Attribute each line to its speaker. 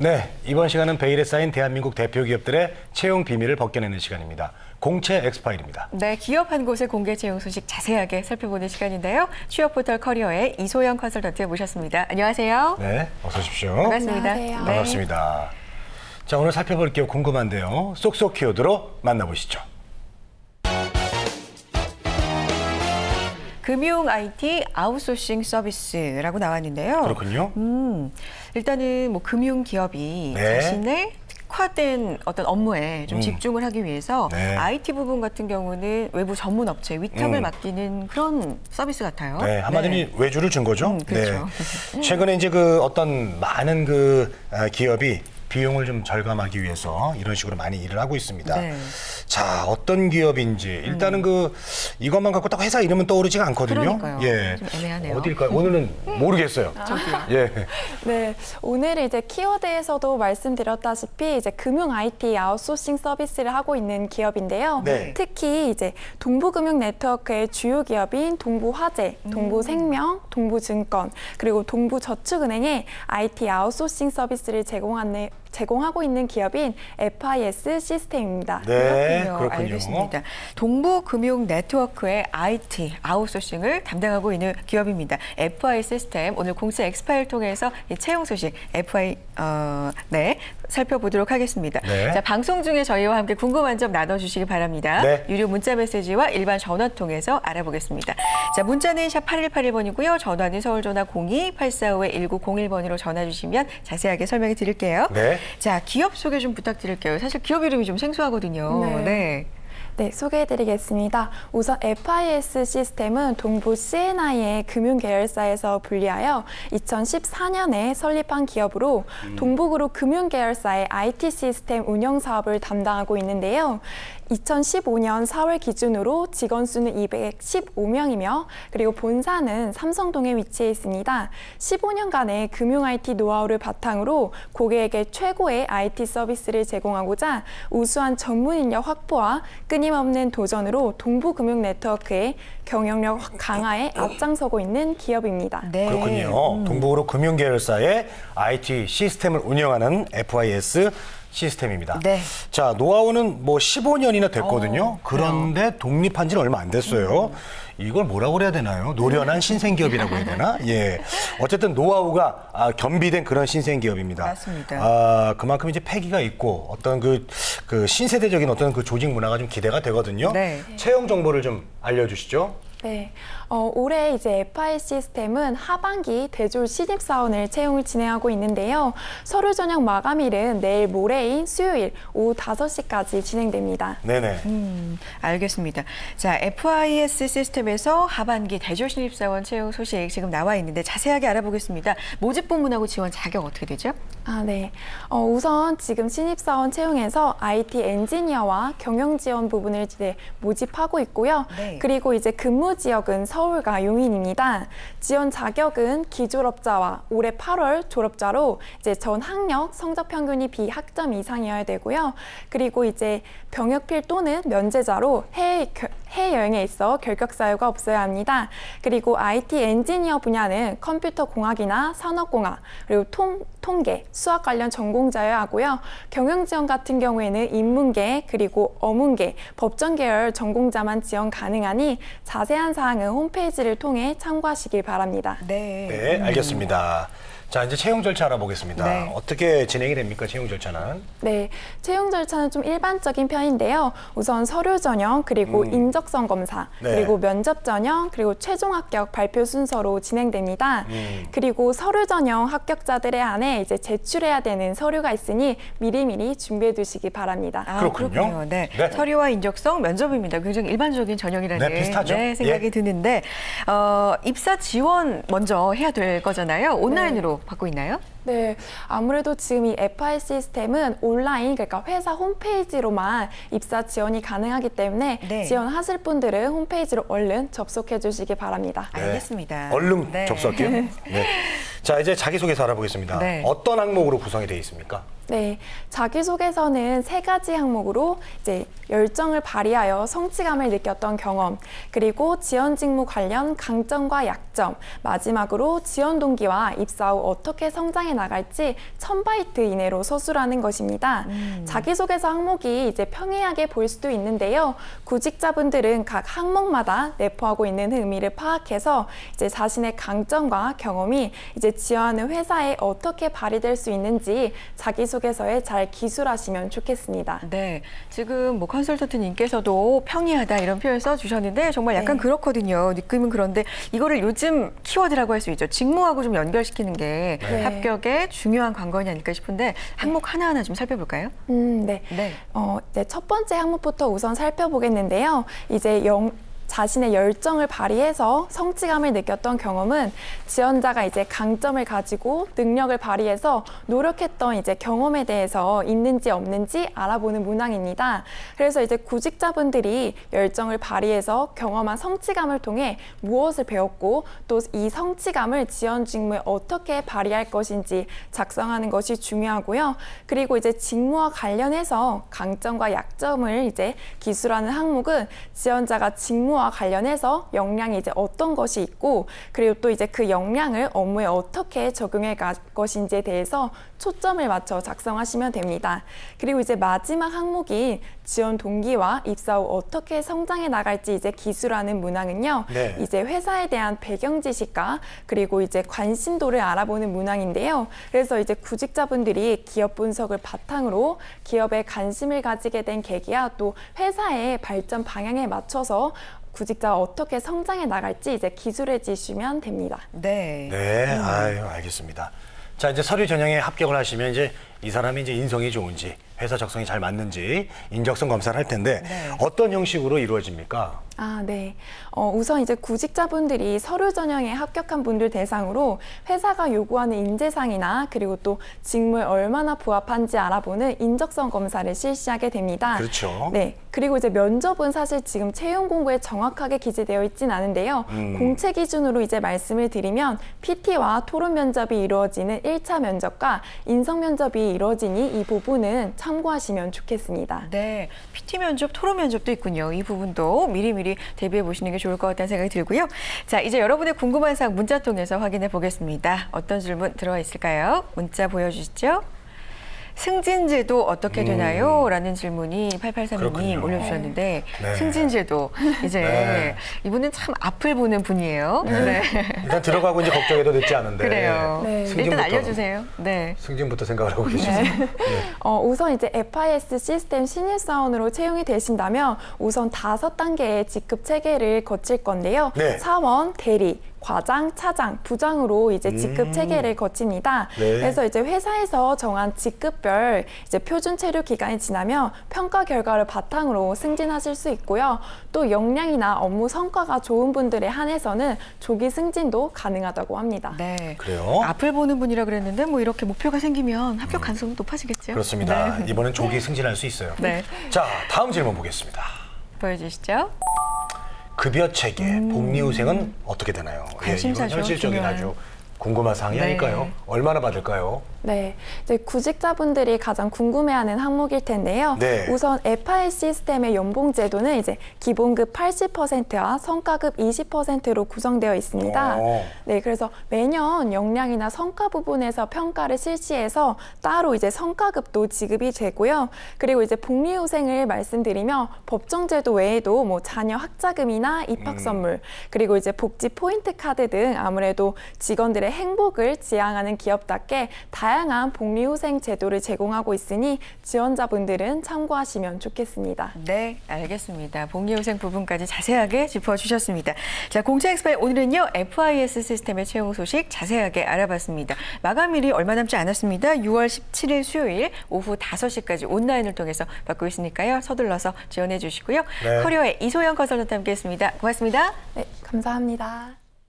Speaker 1: 네, 이번 시간은 베일에 쌓인 대한민국 대표 기업들의 채용 비밀을 벗겨내는 시간입니다. 공채 엑스파일입니다.
Speaker 2: 네, 기업 한 곳의 공개 채용 소식 자세하게 살펴보는 시간인데요. 취업 포털 커리어의 이소영 컨설턴트 모셨습니다. 안녕하세요.
Speaker 1: 네, 어서 오십시오.
Speaker 2: 반갑습니다.
Speaker 3: 안녕하세요.
Speaker 2: 네.
Speaker 1: 반갑습니다. 자, 오늘 살펴볼 기업 궁금한데요. 쏙쏙 키워드로 만나보시죠.
Speaker 2: 금융 IT 아웃소싱 서비스라고 나왔는데요.
Speaker 1: 그렇군요.
Speaker 2: 일단은 뭐 금융 기업이
Speaker 1: 네.
Speaker 2: 자신의 특화된 어떤 업무에 좀 집중을 하기 위해서
Speaker 1: 네.
Speaker 2: IT 부분 같은 경우는 외부 전문 업체 위탁을 맡기는 그런 서비스 같아요.
Speaker 1: 네, 한마디로 외주를 준 거죠.
Speaker 2: 그렇죠.
Speaker 1: 네. 최근에 이제 어떤 많은 기업이 비용을 좀 절감하기 위해서 이런 식으로 많이 일을 하고 있습니다.
Speaker 2: 네.
Speaker 1: 자, 어떤 기업인지 일단은 이것만 갖고 딱 회사 이름은 떠오르지가 않거든요.
Speaker 2: 그러니까요.
Speaker 1: 예.
Speaker 2: 좀 애매하네요.
Speaker 1: 어딜까요? 오늘은 모르겠어요.
Speaker 2: 저도요.
Speaker 1: 예.
Speaker 3: 네, 오늘 이제 키워드에서도 말씀드렸다시피 이제 금융 IT 아웃소싱 서비스를 하고 있는 기업인데요.
Speaker 1: 네.
Speaker 3: 특히 이제 동부금융 네트워크의 주요 기업인 동부화재, 동부생명, 동부증권, 그리고 동부저축은행에 IT 아웃소싱 서비스를 제공하고 있는 기업인 FIS 시스템입니다.
Speaker 1: 네, 그렇군요.
Speaker 2: 알겠습니다. 동부금융 네트워크의 IT 아웃소싱을 담당하고 있는 기업입니다. FI 시스템, 오늘 공채 엑스파일 통해서 이 채용 소식 FI 살펴보도록 하겠습니다.
Speaker 1: 네.
Speaker 2: 자, 방송 중에 저희와 함께 궁금한 점 나눠주시기 바랍니다.
Speaker 1: 네.
Speaker 2: 유료 문자 메시지와 일반 전화 통해서 알아보겠습니다. 자, 문자는 샵 8181번이고요. 전화는 서울전화 02-845-1901번으로 전화 주시면 자세하게 설명해 드릴게요.
Speaker 1: 네.
Speaker 2: 자, 기업 소개 좀 부탁드릴게요. 사실 기업 이름이 좀 생소하거든요.
Speaker 3: 네. 네, 소개해드리겠습니다. 우선 FIS 시스템은 동부 C&I의 금융 계열사에서 분리하여 2014년에 설립한 기업으로 동부그룹 금융 계열사의 IT 시스템 운영 사업을 담당하고 있는데요. 2015년 4월 기준으로 직원 수는 215명이며 그리고 본사는 삼성동에 위치해 있습니다. 15년간의 금융 IT 노하우를 바탕으로 고객에게 최고의 IT 서비스를 제공하고자 우수한 전문 인력 확보와 끊임없는 도전으로 동부금융 네트워크의 경영력 강화에 앞장서고 있는 기업입니다.
Speaker 2: 네.
Speaker 1: 그렇군요. 동부그룹 금융계열사의 IT 시스템을 운영하는 FIS 시스템입니다.
Speaker 2: 네.
Speaker 1: 자, 노하우는 뭐 15년이나 됐거든요. 그런데 독립한 지는 얼마 안 됐어요. 이걸 뭐라고 그래야 되나요? 노련한 신생기업이라고 해야 되나? 예. 어쨌든 노하우가 겸비된 그런 신생기업입니다.
Speaker 2: 맞습니다.
Speaker 1: 그만큼 이제 패기가 있고 어떤 그 신세대적인 어떤 그 조직 문화가 좀 기대가 되거든요.
Speaker 2: 네.
Speaker 1: 채용 정보를 좀 알려주시죠.
Speaker 3: 네, 올해 이제 FI 시스템은 하반기 대졸 신입사원을 채용을 진행하고 있는데요. 서류 전형 마감일은 내일 모레인 수요일 오후 5시까지 진행됩니다.
Speaker 1: 네네.
Speaker 2: 알겠습니다. 자, FIS 시스템에서 하반기 대졸 신입사원 채용 소식 지금 나와 있는데 자세하게 알아보겠습니다. 모집 본문하고 지원 자격 어떻게 되죠?
Speaker 3: 네. 우선 지금 신입사원 채용에서 IT 엔지니어와 경영 지원 부분을 이제 모집하고 있고요.
Speaker 2: 네.
Speaker 3: 그리고 이제 근무 지역은 서울과 용인입니다. 지원 자격은 기졸업자와 올해 8월 졸업자로 이제 전 학력 성적 평균이 비학점 이상이어야 되고요. 그리고 이제 병역필 또는 면제자로 해외 여행에 있어 결격 사유가 없어야 합니다. 그리고 IT 엔지니어 분야는 컴퓨터 공학이나 산업공학, 그리고 통계, 수학 관련 전공자여야 하고요. 경영 지원 같은 경우에는 인문계, 그리고 어문계, 법전 계열 전공자만 지원 가능하니 자세한 사항은 홈페이지를 통해 참고하시길 바랍니다.
Speaker 1: 네, 알겠습니다. 자, 이제 채용 절차 알아보겠습니다.
Speaker 2: 네.
Speaker 1: 어떻게 진행이 됩니까, 채용 절차는?
Speaker 3: 네, 채용 절차는 좀 일반적인 편인데요. 우선 서류 전형, 그리고 인적성 검사,
Speaker 1: 네.
Speaker 3: 그리고 면접 전형, 그리고 최종 합격 발표 순서로 진행됩니다. 그리고 서류 전형 합격자들에 한해 이제 제출해야 되는 서류가 있으니 미리미리 준비해 두시기 바랍니다.
Speaker 1: 그렇군요.
Speaker 2: 네.
Speaker 1: 네.
Speaker 2: 서류와 인적성, 면접입니다. 굉장히 일반적인 전형이라는
Speaker 1: 네, 비슷하죠.
Speaker 2: 생각이
Speaker 1: 예.
Speaker 2: 드는데 입사 지원 먼저 해야 될 거잖아요. 온라인으로 받고 있나요?
Speaker 3: 네, 아무래도 지금 이 FI 시스템은 온라인, 그러니까 회사 홈페이지로만 입사 지원이 가능하기 때문에
Speaker 2: 네.
Speaker 3: 지원하실 분들은 홈페이지로 얼른 접속해 주시기 바랍니다.
Speaker 1: 네.
Speaker 2: 알겠습니다.
Speaker 1: 얼른
Speaker 2: 네.
Speaker 1: 접수할게요. 네. 자, 이제 자기소개서 알아보겠습니다.
Speaker 2: 네.
Speaker 1: 어떤 항목으로 구성이 되어 있습니까?
Speaker 3: 네, 자기소개서는 3가지 항목으로 이제 열정을 발휘하여 성취감을 느꼈던 경험, 그리고 지원 직무 관련 강점과 약점, 마지막으로 지원 동기와 입사 후 어떻게 성장해 나갈지 1000바이트 이내로 서술하는 것입니다. 자기소개서 항목이 이제 평이하게 보일 수도 있는데요. 구직자분들은 각 항목마다 내포하고 있는 의미를 파악해서 이제 자신의 강점과 경험이 이제 지원하는 회사에 어떻게 발휘될 수 있는지 자기소개서에 잘 기술하시면 좋겠습니다.
Speaker 2: 네, 지금 뭐 컨설턴트님께서도 평이하다 이런 표현 써주셨는데 정말 약간
Speaker 3: 네.
Speaker 2: 그렇거든요. 느낌은 그런데 이거를 요즘 키워드라고 할 수 있죠. 직무하고 좀 연결시키는 게
Speaker 3: 네.
Speaker 2: 합격의 중요한 관건이 아닐까 싶은데 항목 하나하나 좀 살펴볼까요?
Speaker 3: 네.
Speaker 2: 네.
Speaker 3: 네, 첫 번째 항목부터 우선 살펴보겠는데요. 이제 자신의 열정을 발휘해서 성취감을 느꼈던 경험은 지원자가 이제 강점을 가지고 능력을 발휘해서 노력했던 이제 경험에 대해서 있는지 없는지 알아보는 문항입니다. 그래서 이제 구직자분들이 열정을 발휘해서 경험한 성취감을 통해 무엇을 배웠고 또 이 성취감을 지원 직무에 어떻게 발휘할 것인지 작성하는 것이 중요하고요. 그리고 이제 직무와 관련해서 강점과 약점을 이제 기술하는 항목은 지원자가 직무와 관련해서 역량이 이제 어떤 것이 있고 그리고 또 이제 그 역량을 업무에 어떻게 적용해 갈 것인지에 대해서 초점을 맞춰 작성하시면 됩니다. 그리고 이제 마지막 항목이 지원 동기와 입사 후 어떻게 성장해 나갈지 이제 기술하는 문항은요.
Speaker 1: 네.
Speaker 3: 이제 회사에 대한 배경 지식과 그리고 이제 관심도를 알아보는 문항인데요. 그래서 이제 구직자분들이 기업 분석을 바탕으로 기업에 관심을 가지게 된 계기와 또 회사의 발전 방향에 맞춰서 구직자가 어떻게 성장해 나갈지 이제 기술해 주시면 됩니다.
Speaker 2: 네.
Speaker 1: 네, 아유, 알겠습니다. 자, 이제 서류 전형에 합격을 하시면 이제 이 사람이 이제 인성이 좋은지, 회사 적성이 잘 맞는지 인적성 검사를 할 텐데
Speaker 2: 네.
Speaker 1: 어떤 형식으로 이루어집니까?
Speaker 3: 네. 우선 이제 구직자분들이 서류 전형에 합격한 분들 대상으로 회사가 요구하는 인재상이나 그리고 또 직무에 얼마나 부합한지 알아보는 인적성 검사를 실시하게 됩니다.
Speaker 1: 그렇죠.
Speaker 3: 네. 그리고 이제 면접은 사실 지금 채용 공고에 정확하게 기재되어 있진 않은데요. 공채 기준으로 이제 말씀을 드리면 PT와 토론 면접이 이루어지는 1차 면접과 인성 면접이 이루어지니 이 부분은 참고하시면 좋겠습니다.
Speaker 2: 네, PT 면접, 토론 면접도 있군요. 이 부분도 미리미리 대비해 보시는 게 좋을 것 같다는 생각이 들고요. 자, 이제 여러분의 궁금한 사항 문자 통해서 확인해 보겠습니다. 어떤 질문 들어와 있을까요? 문자 보여주시죠. 승진제도 어떻게 되나요? 라는 질문이 8832님
Speaker 1: 그렇군요.
Speaker 2: 올려주셨는데
Speaker 1: 네.
Speaker 2: 승진제도 이제
Speaker 1: 네.
Speaker 2: 이분은 참 앞을 보는 분이에요.
Speaker 1: 네. 일단 들어가고 이제 걱정해도 늦지 않은데.
Speaker 2: 그래요.
Speaker 3: 네.
Speaker 2: 일단 알려주세요. 네.
Speaker 1: 승진부터 생각을 하고 계시죠. 네.
Speaker 3: 우선 이제 FIS 시스템 신입사원으로 채용이 되신다면 우선 5단계의 직급 체계를 거칠 건데요.
Speaker 1: 네.
Speaker 3: 사원, 대리, 과장, 차장, 부장으로 이제 직급 체계를 거칩니다.
Speaker 1: 네.
Speaker 3: 그래서 이제 회사에서 정한 직급별 이제 표준 체류 기간이 지나면 평가 결과를 바탕으로 승진하실 수 있고요. 또 역량이나 업무 성과가 좋은 분들에 한해서는 조기 승진도 가능하다고 합니다.
Speaker 2: 네.
Speaker 1: 그래요?
Speaker 2: 앞을 보는 분이라 그랬는데 뭐 이렇게 목표가 생기면 합격 가능성이 높아지겠죠?
Speaker 1: 그렇습니다.
Speaker 2: 네.
Speaker 1: 이번엔 조기 승진할 수 있어요.
Speaker 2: 네.
Speaker 1: 자, 다음 질문 보겠습니다.
Speaker 2: 보여주시죠.
Speaker 1: 급여 체계, 복리후생은 어떻게 되나요?
Speaker 2: 관심사죠,
Speaker 1: 이건 현실적인
Speaker 2: 중요한.
Speaker 1: 아주 궁금한 사항이
Speaker 2: 네.
Speaker 1: 아닐까요? 얼마나 받을까요?
Speaker 3: 네, 이제 구직자분들이 가장 궁금해하는 항목일 텐데요.
Speaker 1: 네.
Speaker 3: 우선 FIS 시스템의 연봉 제도는 이제 기본급 80%와 성과급 20%로 구성되어 있습니다.
Speaker 1: 오.
Speaker 3: 네, 그래서 매년 역량이나 성과 부분에서 평가를 실시해서 따로 이제 성과급도 지급이 되고요. 그리고 이제 복리후생을 말씀드리면 법정제도 외에도 뭐 자녀 학자금이나 입학 선물, 그리고 이제 복지 포인트 카드 등 아무래도 직원들의 행복을 지향하는 기업답게 다양한 복리후생 제도를 제공하고 있으니 지원자분들은 참고하시면 좋겠습니다.
Speaker 2: 네, 알겠습니다. 복리후생 부분까지 자세하게 짚어주셨습니다. 자, 공채 엑스파일 오늘은요, FIS 시스템의 채용 소식 자세하게 알아봤습니다. 마감일이 얼마 남지 않았습니다. 6월 17일 수요일 오후 5시까지 온라인을 통해서 받고 있으니까요. 서둘러서 지원해 주시고요.
Speaker 1: 네.
Speaker 2: 커리어의 이소영 컨설턴트 함께했습니다. 고맙습니다.
Speaker 3: 네, 감사합니다.